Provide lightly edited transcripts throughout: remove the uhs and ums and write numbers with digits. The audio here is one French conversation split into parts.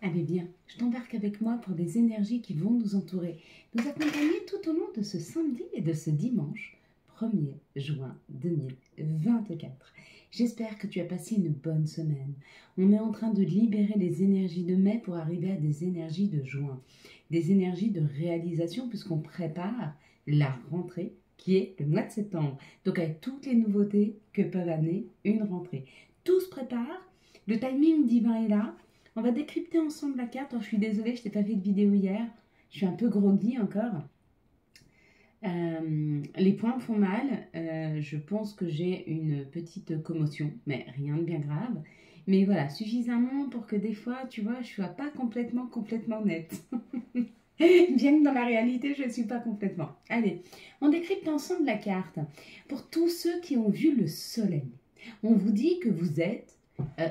Allez bien, je t'embarque avec moi pour des énergies qui vont nous entourer, nous accompagner tout au long de ce samedi et de ce dimanche 1er juin 2024. J'espère que tu as passé une bonne semaine. On est en train de libérer les énergies de mai pour arriver à des énergies de juin, des énergies de réalisation puisqu'on prépare la rentrée qui est le mois de septembre. Donc avec toutes les nouveautés que peuvent amener une rentrée. Tout se prépare, le timing divin est là. On va décrypter ensemble la carte. Alors, je suis désolée, je t'ai pas fait de vidéo hier. Je suis un peu groggy encore. Les poings font mal. Je pense que j'ai une petite commotion, mais rien de bien grave. Mais voilà, suffisamment pour que des fois, tu vois, je ne sois pas complètement nette. Bien que dans la réalité, je ne suis pas complètement. Allez, on décrypte ensemble la carte. Pour tous ceux qui ont vu le soleil, on vous dit que vous êtes...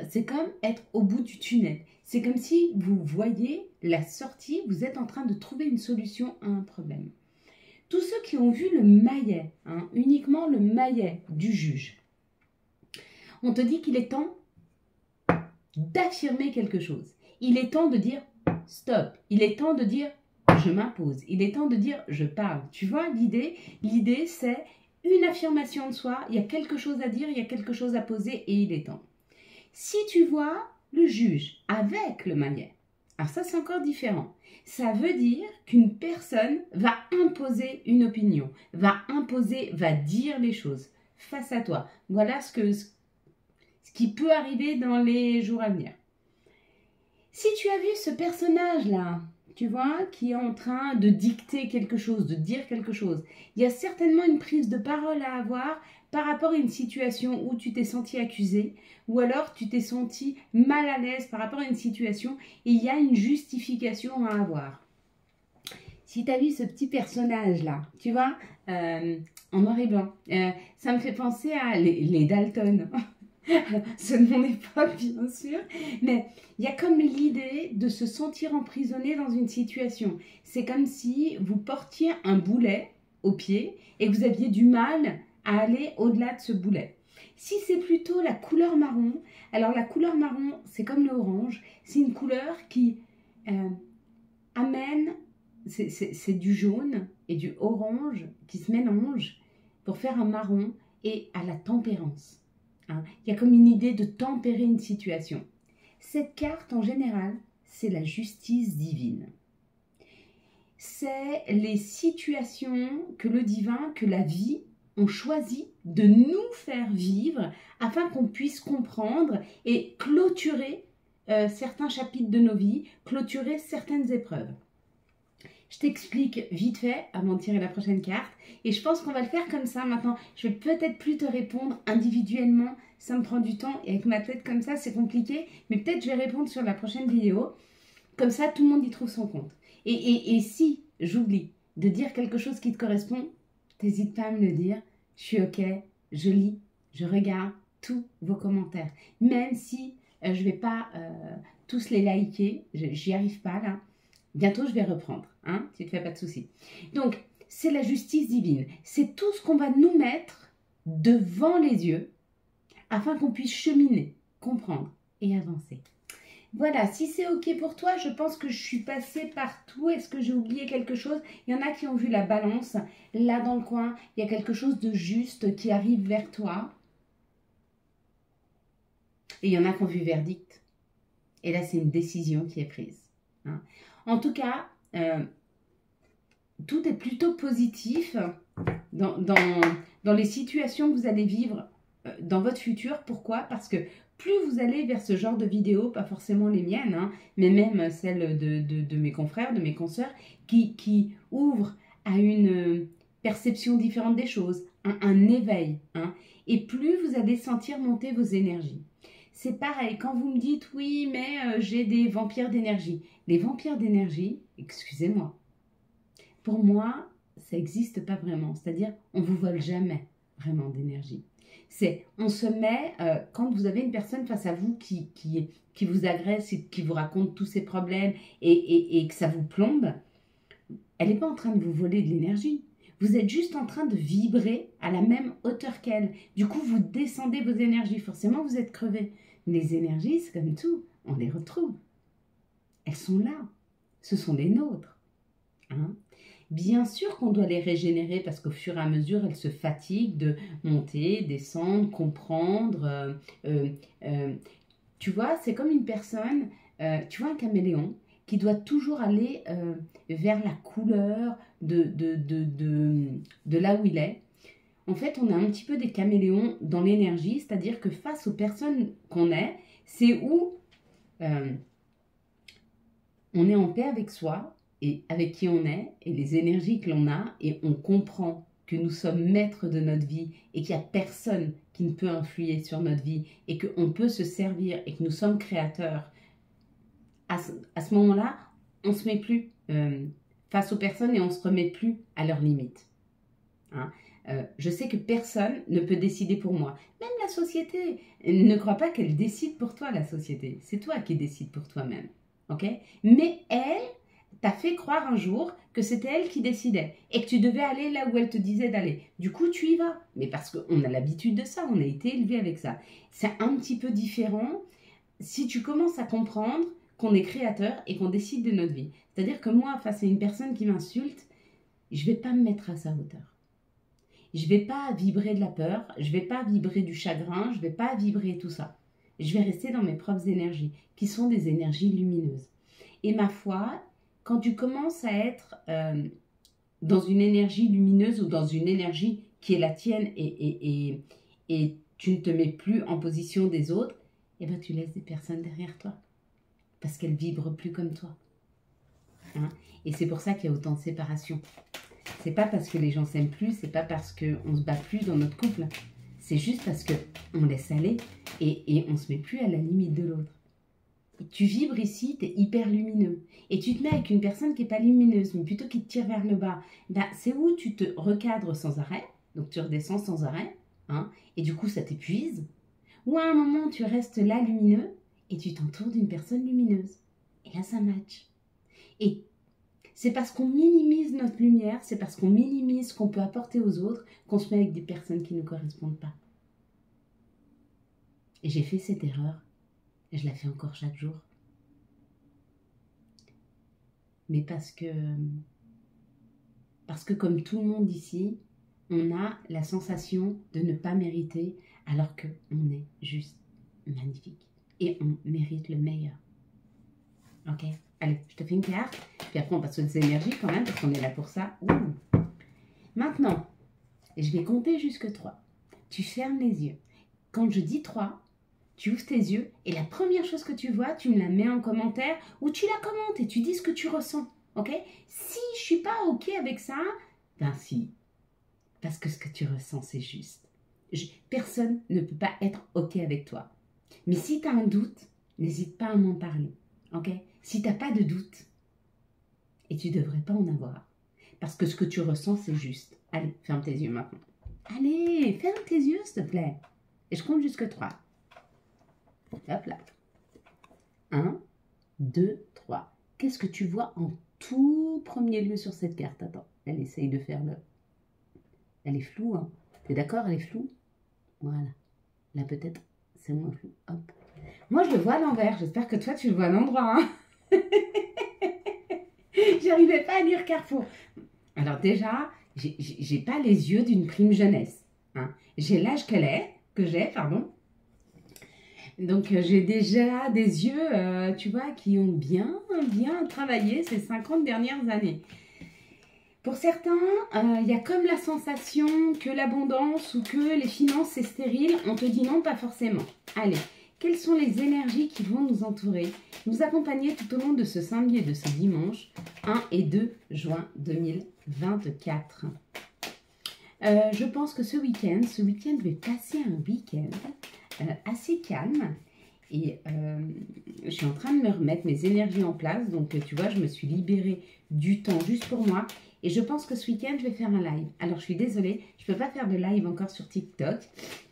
c'est comme être au bout du tunnel. C'est comme si vous voyez la sortie, vous êtes en train de trouver une solution à un problème. Tous ceux qui ont vu le maillet, uniquement le maillet du juge, on te dit qu'il est temps d'affirmer quelque chose. Il est temps de dire stop. Il est temps de dire je m'impose. Il est temps de dire je parle. Tu vois l'idée? L'idée c'est une affirmation de soi. Il y a quelque chose à dire, il y a quelque chose à poser et il est temps. Si tu vois le juge avec le maillet, alors ça c'est encore différent. Ça veut dire qu'une personne va imposer une opinion, va dire les choses face à toi. Voilà ce qui peut arriver dans les jours à venir. Si tu as vu ce personnage-là, tu vois, qui est en train de dicter quelque chose, de dire quelque chose, il y a certainement une prise de parole à avoir par rapport à une situation où tu t'es senti accusé ou alors tu t'es senti mal à l'aise par rapport à une situation et il y a une justification à avoir. Si tu as vu ce petit personnage-là, tu vois, en noir et blanc, ça me fait penser à les Dalton. Ce n'est mon époque, bien sûr, mais il y a comme l'idée de se sentir emprisonné dans une situation. C'est comme si vous portiez un boulet au pied et que vous aviez du mal à aller au-delà de ce boulet. Si c'est plutôt la couleur marron, alors la couleur marron, c'est comme l'orange, c'est une couleur qui amène, c'est du jaune et du orange qui se mélangent pour faire un marron et à la tempérance. Il y a comme une idée de tempérer une situation. Cette carte, en général, c'est la justice divine. C'est les situations que le divin, que la vie ont choisi de nous faire vivre afin qu'on puisse comprendre et clôturer certains chapitres de nos vies, clôturer certaines épreuves. Je t'explique vite fait avant de tirer la prochaine carte. Et je pense qu'on va le faire comme ça maintenant. Je vais peut-être plus te répondre individuellement. Ça me prend du temps. Et avec ma tête comme ça, c'est compliqué. Mais peut-être je vais répondre sur la prochaine vidéo. Comme ça, tout le monde y trouve son compte. Et si j'oublie de dire quelque chose qui te correspond, n'hésite pas à me le dire. Je suis OK. Je lis. Je regarde tous vos commentaires. Même si je ne vais pas tous les liker. J'y arrive pas là. Bientôt, je vais reprendre, tu ne te fais pas de soucis. Donc, c'est la justice divine. C'est tout ce qu'on va nous mettre devant les yeux afin qu'on puisse cheminer, comprendre et avancer. Voilà, si c'est OK pour toi, je pense que je suis passée partout. Est-ce que j'ai oublié quelque chose? Il y en a qui ont vu la balance. Là, dans le coin, il y a quelque chose de juste qui arrive vers toi. Et il y en a qui ont vu verdict. Et là, c'est une décision qui est prise. En tout cas, tout est plutôt positif dans les situations que vous allez vivre dans votre futur. Pourquoi? Parce que plus vous allez vers ce genre de vidéos, pas forcément les miennes, mais même celles de mes confrères, de mes consoeurs, qui ouvrent à une perception différente des choses, un éveil. Et plus vous allez sentir monter vos énergies. C'est pareil, quand vous me dites « oui, mais j'ai des vampires d'énergie ». Les vampires d'énergie, excusez-moi, pour moi, ça n'existe pas vraiment. C'est-à-dire, on ne vous vole jamais vraiment d'énergie. On se met, quand vous avez une personne face à vous qui vous agresse et qui vous raconte tous ses problèmes et que ça vous plombe, elle n'est pas en train de vous voler de l'énergie. Vous êtes juste en train de vibrer à la même hauteur qu'elle. Du coup, vous descendez vos énergies. Forcément, vous êtes crevé. Les énergies, c'est comme tout. On les retrouve. elles sont là. Ce sont les nôtres. Hein. Bien sûr qu'on doit les régénérer parce qu'au fur et à mesure, elles se fatiguent de monter, descendre, comprendre. Tu vois, c'est comme une personne, tu vois un caméléon qui doit toujours aller vers la couleur de là où il est. En fait, on a un petit peu des caméléons dans l'énergie, c'est-à-dire que face aux personnes qu'on est, c'est où on est en paix avec soi et avec qui on est et les énergies que l'on a et on comprend que nous sommes maîtres de notre vie et qu'il n'y a personne qui ne peut influer sur notre vie et qu'on peut se servir et que nous sommes créateurs. À ce moment-là, on ne se met plus face aux personnes et on ne se remet plus à leurs limites. Hein. Je sais que personne ne peut décider pour moi. Même la société. Ne crois pas qu'elle décide pour toi, la société. C'est toi qui décides pour toi-même. Okay. Mais elle t'a fait croire un jour que c'était elle qui décidait et que tu devais aller là où elle te disait d'aller. Du coup, tu y vas. Mais parce qu'on a l'habitude de ça, on a été élevé avec ça. C'est un petit peu différent si tu commences à comprendre qu'on est créateur et qu'on décide de notre vie. C'est-à-dire que moi, face à une personne qui m'insulte, je ne vais pas me mettre à sa hauteur. Je ne vais pas vibrer de la peur, je ne vais pas vibrer du chagrin, je ne vais pas vibrer tout ça. Je vais rester dans mes propres énergies, qui sont des énergies lumineuses. Et ma foi, quand tu commences à être dans une énergie lumineuse ou dans une énergie qui est la tienne et tu ne te mets plus en position des autres, eh ben tu laisses des personnes derrière toi. Parce qu'elles vibrent plus comme toi. Hein? Et c'est pour ça qu'il y a autant de séparation. C'est pas parce que les gens s'aiment plus, c'est pas parce qu'on se bat plus dans notre couple. C'est juste parce qu'on laisse aller et on se met plus à la limite de l'autre. Tu vibres ici, tu es hyper lumineux. Et tu te mets avec une personne qui n'est pas lumineuse, mais plutôt qui te tire vers le bas. Ben, c'est où tu te recadres sans arrêt, donc tu redescends sans arrêt, hein, et du coup ça t'épuise. Ou à un moment tu restes là lumineux et tu t'entoures d'une personne lumineuse. Et là ça match. Et c'est parce qu'on minimise notre lumière, c'est parce qu'on minimise ce qu'on peut apporter aux autres qu'on se met avec des personnes qui ne nous correspondent pas. Et j'ai fait cette erreur. Et je la fais encore chaque jour. Mais parce que comme tout le monde ici, on a la sensation de ne pas mériter alors qu'on est juste magnifique. Et on mérite le meilleur. Ok? Allez, je te fais une carte. Puis après, on passe aux énergies quand même, parce qu'on est là pour ça. Ouh. Maintenant, je vais compter jusque 3. Tu fermes les yeux. Quand je dis 3, tu ouvres tes yeux et la première chose que tu vois, tu me la mets en commentaire ou tu la commentes et tu dis ce que tu ressens. Ok? Si je suis pas ok avec ça, ben si. Parce que ce que tu ressens, c'est juste. Personne ne peut pas être ok avec toi. Mais si tu as un doute, n'hésite pas à m'en parler. Ok? Si tu n'as pas de doute, et tu ne devrais pas en avoir. Parce que ce que tu ressens, c'est juste. Allez, ferme tes yeux maintenant. Allez, ferme tes yeux, s'il te plaît. Et je compte jusque 3. Hop là. 1, 2, 3. Qu'est-ce que tu vois en tout premier lieu sur cette carte? Attends, elle essaye de faire le... Elle est floue, hein? T'es d'accord, elle est floue? Voilà. Là, peut-être, c'est moins flou. Hop. Moi, je le vois à l'envers. J'espère que toi, tu le vois à l'endroit, hein? J'arrivais pas à lire Carrefour. Alors déjà, j'ai pas les yeux d'une prime jeunesse. Hein. J'ai l'âge que j'ai, pardon. Donc j'ai déjà des yeux, tu vois, qui ont bien travaillé ces 50 dernières années. Pour certains, il y a comme la sensation que l'abondance ou que les finances c'est stérile. On te dit non, pas forcément. Allez, quelles sont les énergies qui vont nous entourer, nous accompagner tout au long de ce samedi et de ce dimanche 1 et 2 juin 2024. Je pense que ce week-end, je vais passer un week-end assez calme. Et je suis en train de me remettre mes énergies en place. Donc, tu vois, je me suis libérée du temps juste pour moi. Et je pense que ce week-end, je vais faire un live. Alors, je suis désolée, je ne peux pas faire de live encore sur TikTok.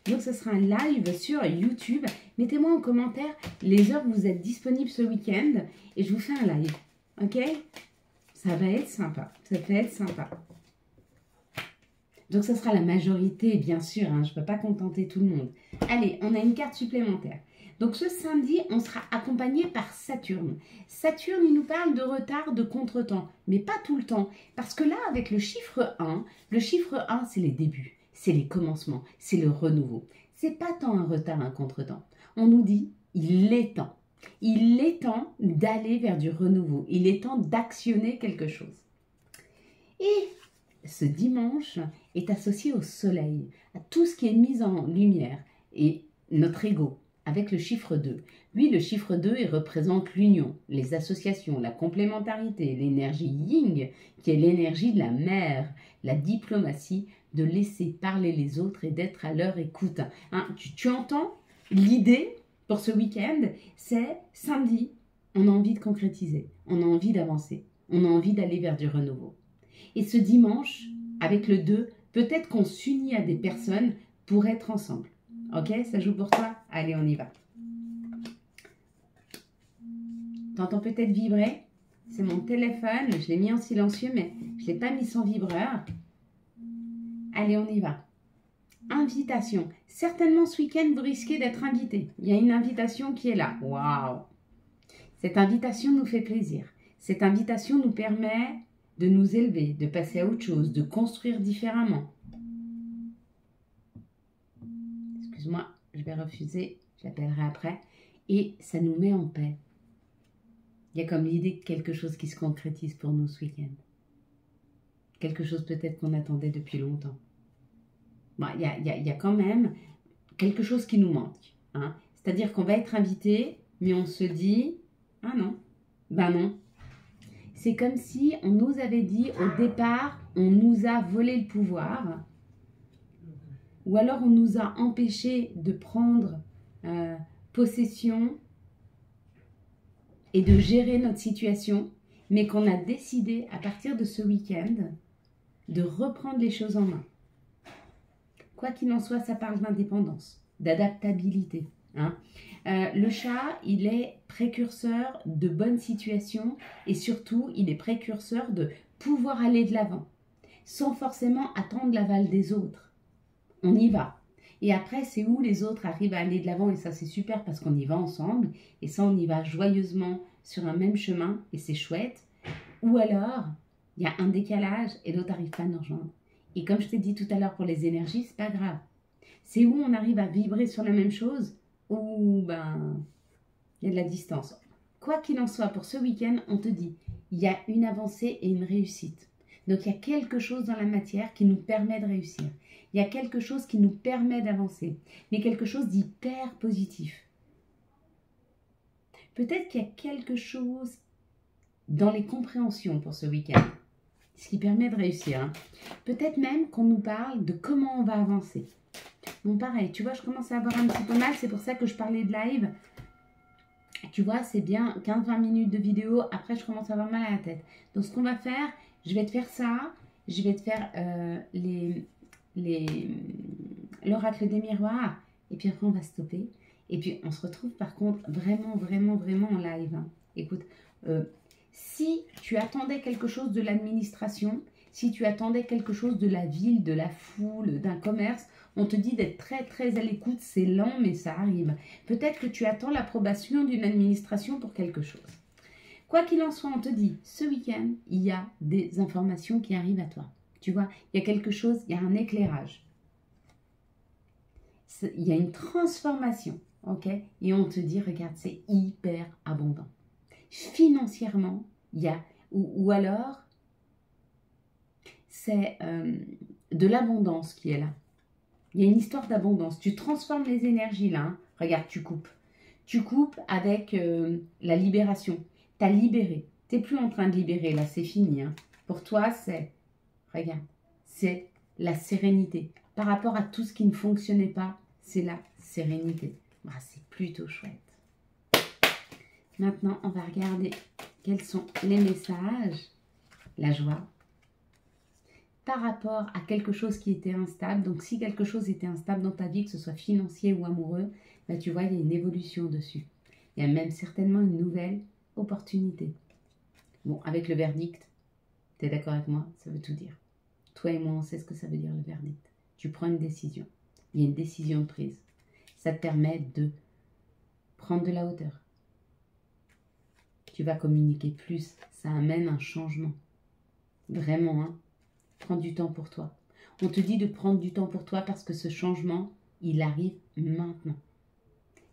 Donc, ce sera un live sur YouTube. Mettez-moi en commentaire les heures où vous êtes disponibles ce week-end. Et je vous fais un live. Ok? Ça va être sympa. Ça va être sympa. Donc, ce sera la majorité, bien sûr. Hein, je ne peux pas contenter tout le monde. Allez, on a une carte supplémentaire. Donc ce samedi, on sera accompagné par Saturne. Saturne, il nous parle de retard, de contretemps, mais pas tout le temps. Parce que là, avec le chiffre 1, c'est les débuts, c'est les commencements, c'est le renouveau. C'est pas tant un retard, un contretemps. On nous dit, il est temps. Il est temps d'aller vers du renouveau. Il est temps d'actionner quelque chose. Et ce dimanche est associé au soleil, à tout ce qui est mis en lumière. Et notre ego, avec le chiffre 2. Lui, le chiffre 2, il représente l'union, les associations, la complémentarité, l'énergie yin, qui est l'énergie de la mer, la diplomatie, de laisser parler les autres et d'être à leur écoute. Hein, tu entends l'idée pour ce week-end, c'est samedi, on a envie de concrétiser, on a envie d'avancer, on a envie d'aller vers du renouveau. Et ce dimanche, avec le 2, peut-être qu'on s'unit à des personnes pour être ensemble. Ok, ça joue pour toi? Allez, on y va. T'entends peut-être vibrer? C'est mon téléphone, je l'ai mis en silencieux, mais je ne l'ai pas mis sans vibreur. Allez, on y va. Invitation. Certainement ce week-end, vous risquez d'être invité. Il y a une invitation qui est là. Waouh! Cette invitation nous fait plaisir. Cette invitation nous permet de nous élever, de passer à autre chose, de construire différemment. Excuse-moi, je vais refuser, je l'appellerai après. Et ça nous met en paix. Il y a comme l'idée de quelque chose qui se concrétise pour nous ce week-end. Quelque chose peut-être qu'on attendait depuis longtemps. Bon, il y a quand même quelque chose qui nous manque. Hein. C'est-à-dire qu'on va être invité, mais on se dit, ah non, ben non. C'est comme si on nous avait dit au départ, on nous a volé le pouvoir, ou alors on nous a empêché de prendre possession et de gérer notre situation, mais qu'on a décidé à partir de ce week-end de reprendre les choses en main. Quoi qu'il en soit, ça parle d'indépendance, d'adaptabilité. Hein. Le chat, il est précurseur de bonnes situations et surtout, il est précurseur de pouvoir aller de l'avant, sans forcément attendre l'aval des autres. On y va. Et après, c'est où les autres arrivent à aller de l'avant et ça, c'est super parce qu'on y va ensemble et ça, on y va joyeusement sur un même chemin et c'est chouette. Ou alors, il y a un décalage et l'autre n'arrive pas à nous rejoindre. Et comme je t'ai dit tout à l'heure pour les énergies, c'est pas grave. C'est où on arrive à vibrer sur la même chose ou ben il y a de la distance. Quoi qu'il en soit, pour ce week-end, on te dit, il y a une avancée et une réussite. Donc il y a quelque chose dans la matière qui nous permet de réussir. Il y a quelque chose qui nous permet d'avancer, mais quelque chose d'hyper positif. Peut-être qu'il y a quelque chose dans les compréhensions pour ce week-end, ce qui permet de réussir. Hein. Peut-être même qu'on nous parle de comment on va avancer. Bon, pareil, tu vois, je commence à avoir un petit peu mal, c'est pour ça que je parlais de live. Tu vois, c'est bien 15-20 minutes de vidéo, après je commence à avoir mal à la tête. Donc ce qu'on va faire, je vais te faire ça, je vais te faire l'oracle des miroirs, et puis après on va stopper. Et puis on se retrouve par contre vraiment en live. Hein. Écoute, si tu attendais quelque chose de l'administration, si tu attendais quelque chose de la ville, de la foule, d'un commerce, on te dit d'être très à l'écoute, c'est lent mais ça arrive. Peut-être que tu attends l'approbation d'une administration pour quelque chose. Quoi qu'il en soit, on te dit, ce week-end, il y a des informations qui arrivent à toi. Tu vois, il y a quelque chose, il y a un éclairage. Il y a une transformation, ok? Et on te dit, regarde, c'est hyper abondant. Financièrement, il y a, ou alors, c'est de l'abondance qui est là. Il y a une histoire d'abondance. Tu transformes les énergies là. Hein. Regarde, tu coupes. Tu coupes avec la libération. Tu as libéré. Tu n'es plus en train de libérer là, c'est fini. Hein. Pour toi, c'est, regarde, c'est la sérénité. Par rapport à tout ce qui ne fonctionnait pas, c'est la sérénité. Bah, c'est plutôt chouette. Maintenant, on va regarder quels sont les messages. La joie. Par rapport à quelque chose qui était instable. Donc, si quelque chose était instable dans ta vie, que ce soit financier ou amoureux, ben, tu vois, il y a une évolution dessus. Il y a même certainement une nouvelle opportunité. Bon, avec le verdict, tu es d'accord avec moi? Ça veut tout dire. Toi et moi, on sait ce que ça veut dire le verdict. Tu prends une décision. Il y a une décision de prise. Ça te permet de prendre de la hauteur. Tu vas communiquer plus, ça amène un changement. Vraiment, hein. Prends du temps pour toi. On te dit de prendre du temps pour toi parce que ce changement, il arrive maintenant.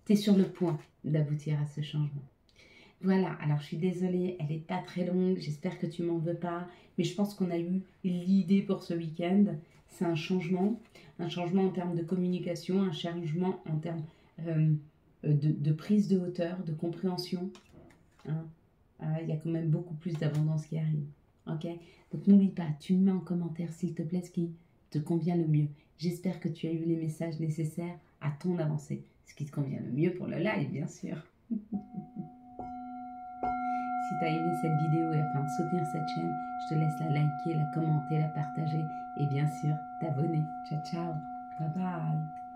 Tu es sur le point d'aboutir à ce changement. Voilà, alors je suis désolée, elle n'est pas très longue, j'espère que tu m'en veux pas, mais je pense qu'on a eu l'idée pour ce week-end. C'est un changement en termes de communication, un changement en termes de prise de hauteur, de compréhension. Hein. Il y a quand même beaucoup plus d'abondance qui arrive. Ok? Donc n'oublie pas, tu me mets en commentaire s'il te plaît ce qui te convient le mieux. J'espère que tu as eu les messages nécessaires à ton avancée. Ce qui te convient le mieux pour le live, bien sûr. Si tu as aimé cette vidéo et afin de soutenir cette chaîne, je te laisse la liker, la commenter, la partager et bien sûr t'abonner. Ciao, ciao. Bye bye.